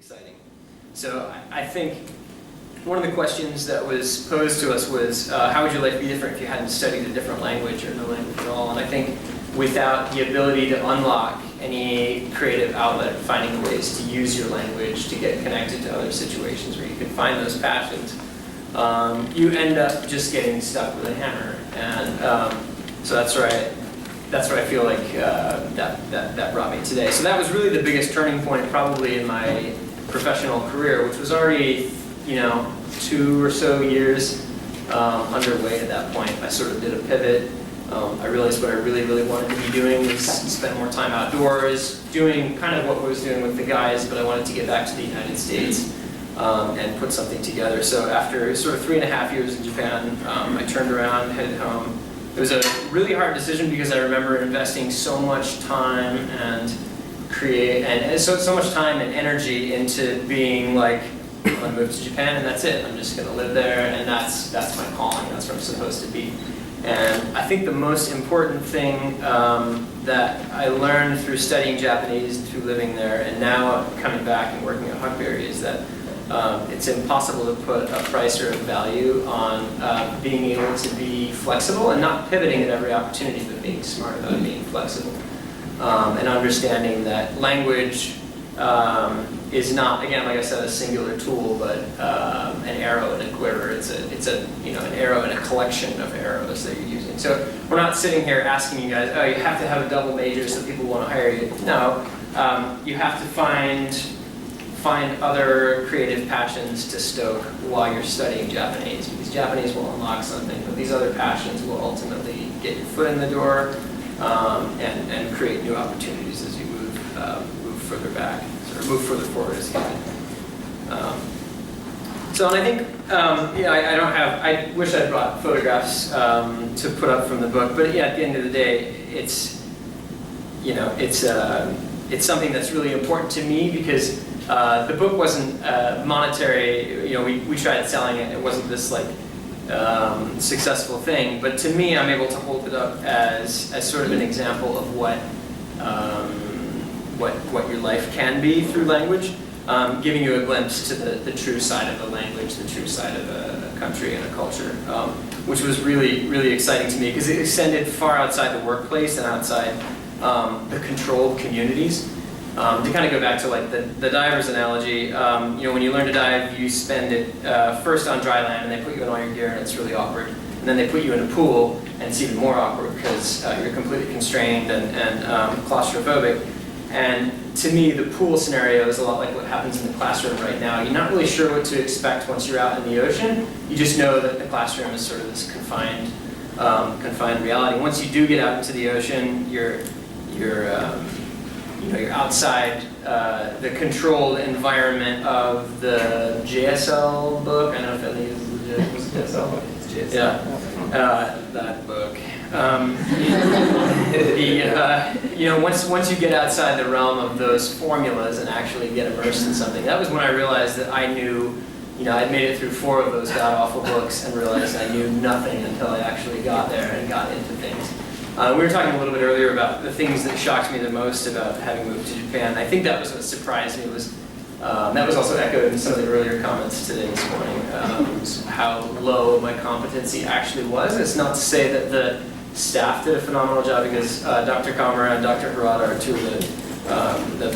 exciting. So I think one of the questions that was posed to us was, how would your life be different if you hadn't studied a different language or no language at all? And I think without the ability to unlock any creative outlet, finding ways to use your language to get connected to other situations where you can find those passions, you end up just getting stuck with a hammer. And so that's where I feel like that brought me today. So that was really the biggest turning point probably in my professional career, which was already 2 or so years underway at that point. I sort of did a pivot. I realized what I really wanted to be doing was spend more time outdoors, doing kind of what I was doing with the guys, but I wanted to get back to the United States and put something together. So after sort of 3.5 years in Japan, I turned around, headed home. It was a really hard decision because I remember investing so much time and so much time and energy into being like, I'm going to move to Japan and that's it. I'm just going to live there and that's my calling. That's where I'm supposed to be. And I think the most important thing that I learned through studying Japanese, through living there, and now coming back and working at Huckberry is that it's impossible to put a price or a value on being able to be flexible and not pivoting at every opportunity, but being smart about being flexible. And understanding that language is not, again, like I said, a singular tool, but an arrow in a quiver. It's an arrow in a collection of arrows that you're using. So we're not sitting here asking you guys, oh, you have to have a double major so people want to hire you. No, you have to find other creative passions to stoke while you're studying Japanese, because Japanese will unlock something, but these other passions will ultimately get your foot in the door and create new opportunities as you move further back, or move further forward, excuse me. So, and I think, I wish I'd brought photographs to put up from the book, but yeah, at the end of the day, it's something that's really important to me because the book wasn't monetary. We tried selling it. It wasn't this like successful thing, but to me, I'm able to hold it up as sort of an example of what your life can be through language, giving you a glimpse to the true side of a language, the true side of a country and a culture, which was really exciting to me because it extended far outside the workplace and outside the controlled communities. To kind of go back to like the diver's analogy, when you learn to dive, you spend it first on dry land and they put you in all your gear and it's really awkward. And then they put you in a pool and it's even more awkward because you're completely constrained and claustrophobic. And to me, the pool scenario is a lot like what happens in the classroom right now. You're not really sure what to expect once you're out in the ocean. You just know that the classroom is sort of this confined reality. Once you do get out into the ocean, you're outside the controlled environment of the JSL book. I don't know if any uses the JSL. It's JSL. Yeah, that book. Once you get outside the realm of those formulas and actually get immersed in something, that was when I realized that I knew, I'd made it through 4 of those god-awful books and realized I knew nothing until I actually got there and got into things. We were talking a little bit earlier about the things that shocked me the most about having moved to Japan. I think that was what surprised me. That was also echoed in some of the earlier comments today this morning, how low my competency actually was. It's not to say that the staff did a phenomenal job, because Dr. Kamara and Dr. Harada are 2 of the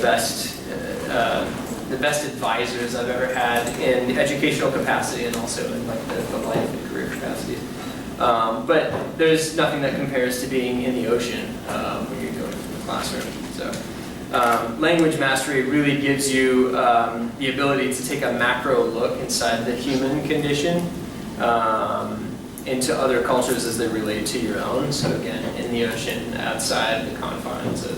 best advisors I've ever had in educational capacity and also in like the life and career capacity. But there's nothing that compares to being in the ocean when you're going from the classroom. So, language mastery really gives you the ability to take a macro look inside the human condition into other cultures as they relate to your own. So again, in the ocean, outside the confines of,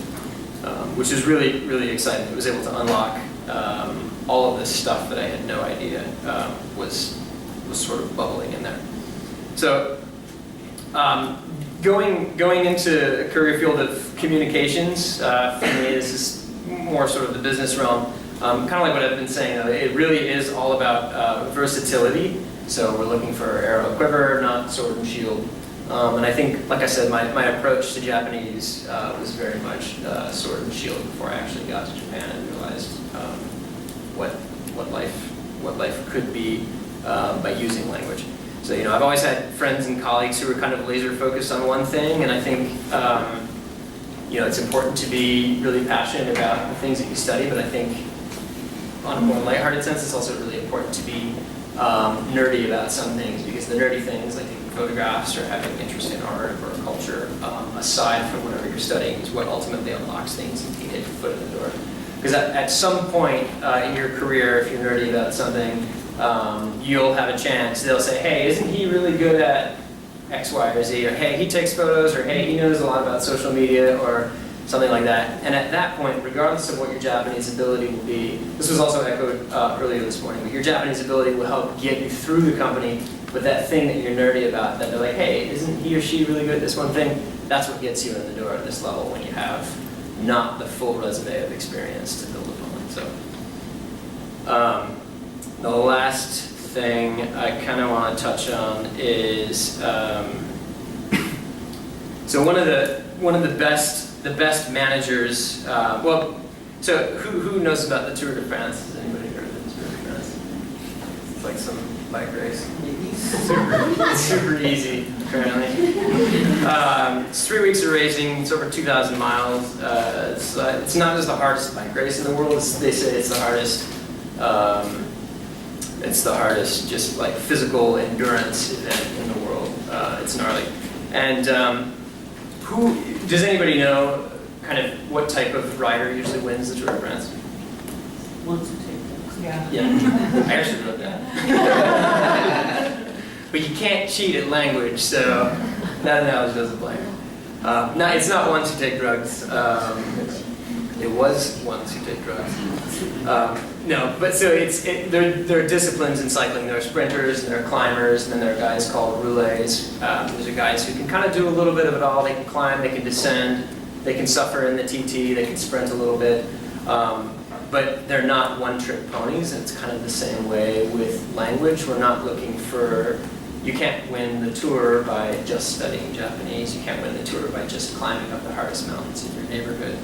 which is really exciting. It was able to unlock all of this stuff that I had no idea was sort of bubbling in there. So. Going into a career field of communications, for me, this is more sort of the business realm. Kind of like what I've been saying, it really is all about versatility. So we're looking for arrow quiver, not sword and shield. And I think, like I said, my approach to Japanese was very much sword and shield before I actually got to Japan and realized what life could be by using language. So, I've always had friends and colleagues who are kind of laser focused on one thing, and I think, it's important to be really passionate about the things that you study, but I think on a more lighthearted sense, it's also really important to be nerdy about some things, because the nerdy things, like taking photographs or having interest in art or culture, aside from whatever you're studying, is what ultimately unlocks things and can get your foot in the door. Because at some point in your career, if you're nerdy about something, you'll have a chance. They'll say, hey, isn't he really good at X, Y, or Z? Or hey, he takes photos, or hey, he knows a lot about social media, or something like that. And at that point, regardless of what your Japanese ability will be, this was also echoed earlier this morning, but your Japanese ability will help get you through the company. But that thing that you're nerdy about, that they're like, hey, isn't he or she really good at this one thing? That's what gets you in the door at this level when you have not the full resume of experience to build upon. So, the last thing I kind of want to touch on is, so one of the best managers. So who knows about the Tour de France? Has anybody heard of the Tour de France? It's like some bike race. It's super easy, apparently. It's 3 weeks of racing. It's over 2,000 miles. It's not just the hardest bike race in the world. They say it's the hardest. It's the hardest, just like physical endurance event in the world. It's gnarly. And does anybody know kind of what type of rider usually wins the Tour de France? Ones who take them. Yeah. I actually wrote that. But you can't cheat at language, so that analogy doesn't apply. No, it's not ones who take drugs. It was ones who take drugs. No, but so there are disciplines in cycling. There are sprinters, and there are climbers, and then there are guys called rouleurs. Those are guys who can kind of do a little bit of it all. They can climb, they can descend, they can suffer in the TT, they can sprint a little bit. But they're not one-trick ponies. It's kind of the same way with language. We're not looking for, you can't win the tour by just studying Japanese. You can't win the tour by just climbing up the hardest mountains in your neighborhood.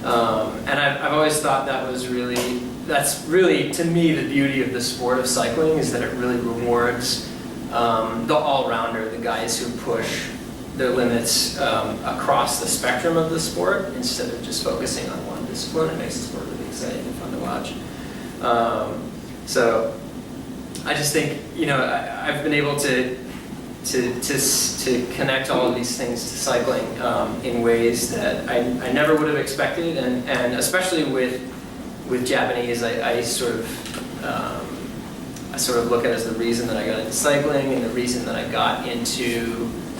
And I've always thought that's really, to me, the beauty of the sport of cycling, is that it really rewards the all-rounder, the guys who push their limits across the spectrum of the sport instead of just focusing on one discipline. It makes the sport really exciting and fun to watch. So I just think, I've been able to connect all of these things to cycling in ways that I never would have expected, and especially with Japanese, I sort of look at it as the reason that I got into cycling, and the reason that I got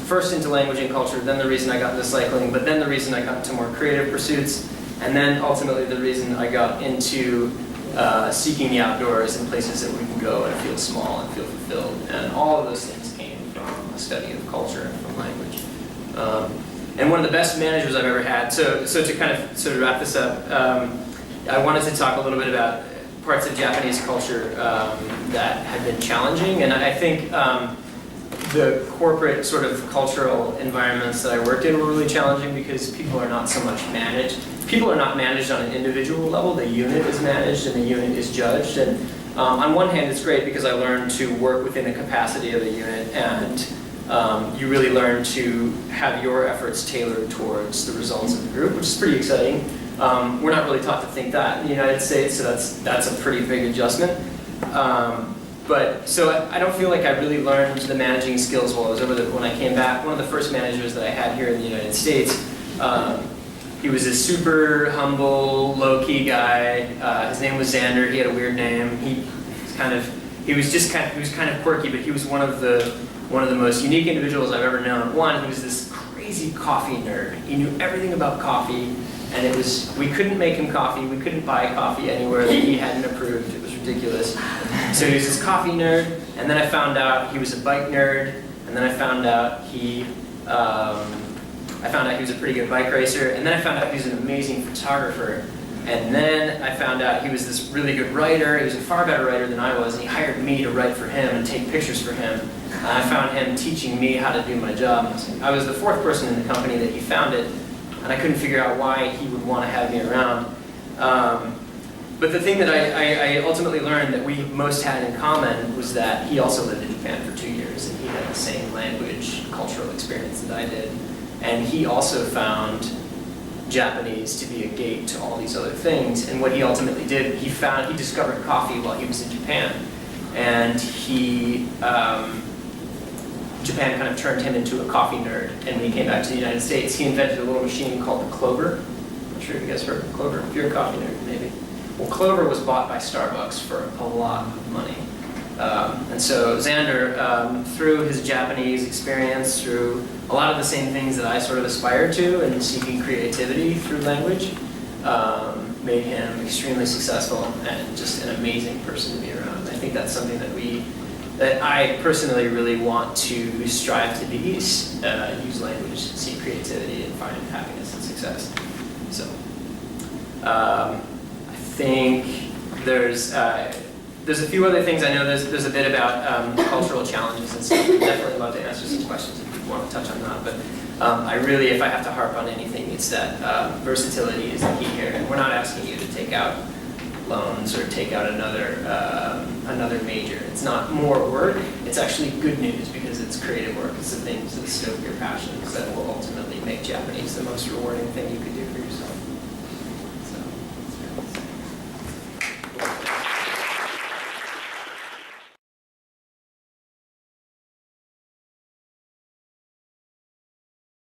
first into language and culture, then the reason I got into cycling, but then the reason I got into more creative pursuits, and then ultimately the reason I got into seeking the outdoors and places that we can go and feel small and feel fulfilled. And all of those things came from a study of culture and from language. And one of the best managers I've ever had, so to kind of sort of wrap this up, I wanted to talk a little bit about parts of Japanese culture that have been challenging. And I think the corporate sort of cultural environments that I worked in were really challenging because people are not so much managed. People are not managed on an individual level. The unit is managed and the unit is judged. And on one hand, it's great because I learned to work within the capacity of a unit, and you really learn to have your efforts tailored towards the results of the group, which is pretty exciting. We're not really taught to think that in the United States, so that's a pretty big adjustment. But so I don't feel like I really learned the managing skills while I was over there. When I came back, one of the first managers that I had here in the United States, he was a super humble, low-key guy. His name was Xander. He had a weird name. He was kind of quirky, but he was one of the most unique individuals I've ever known. One, he was this crazy coffee nerd. He knew everything about coffee, and we couldn't make him coffee. We couldn't buy coffee anywhere that he hadn't approved. It was ridiculous. So he was this coffee nerd, and then I found out he was a bike nerd, and then I found out he was a pretty good bike racer, and then I found out he was an amazing photographer, and then I found out he was this really good writer. He was a far better writer than I was, and he hired me to write for him and take pictures for him. And I found him teaching me how to do my job. I was the fourth person in the company that he founded, and I couldn't figure out why he would want to have me around. But the thing that I ultimately learned that we most had in common was that he also lived in Japan for 2 years, and he had the same language, cultural experience that I did. And he also found Japanese to be a gate to all these other things. And what he ultimately did, he discovered coffee while he was in Japan. And Japan kind of turned him into a coffee nerd. And when he came back to the United States, he invented a little machine called the Clover. I'm not sure if you guys heard of Clover. If you're a coffee nerd, maybe. Well, Clover was bought by Starbucks for a lot of money. And so Xander, through his Japanese experience, through a lot of the same things that I sort of aspired to and seeking creativity through language, made him extremely successful and just an amazing person to be around. I think that's something that I personally really want to strive to be, use language, seek creativity, and find happiness and success. So, I think there's a few other things. I know there's a bit about cultural challenges and stuff. I'd definitely love to answer some questions if you want to touch on that. But I really, if I have to harp on anything, it's that versatility is the key here. And we're not asking you to take out loans or take out another major. It's not more work. It's actually good news because it's creative work. It's the things that stoke your passions that will ultimately make Japanese the most rewarding thing you could do.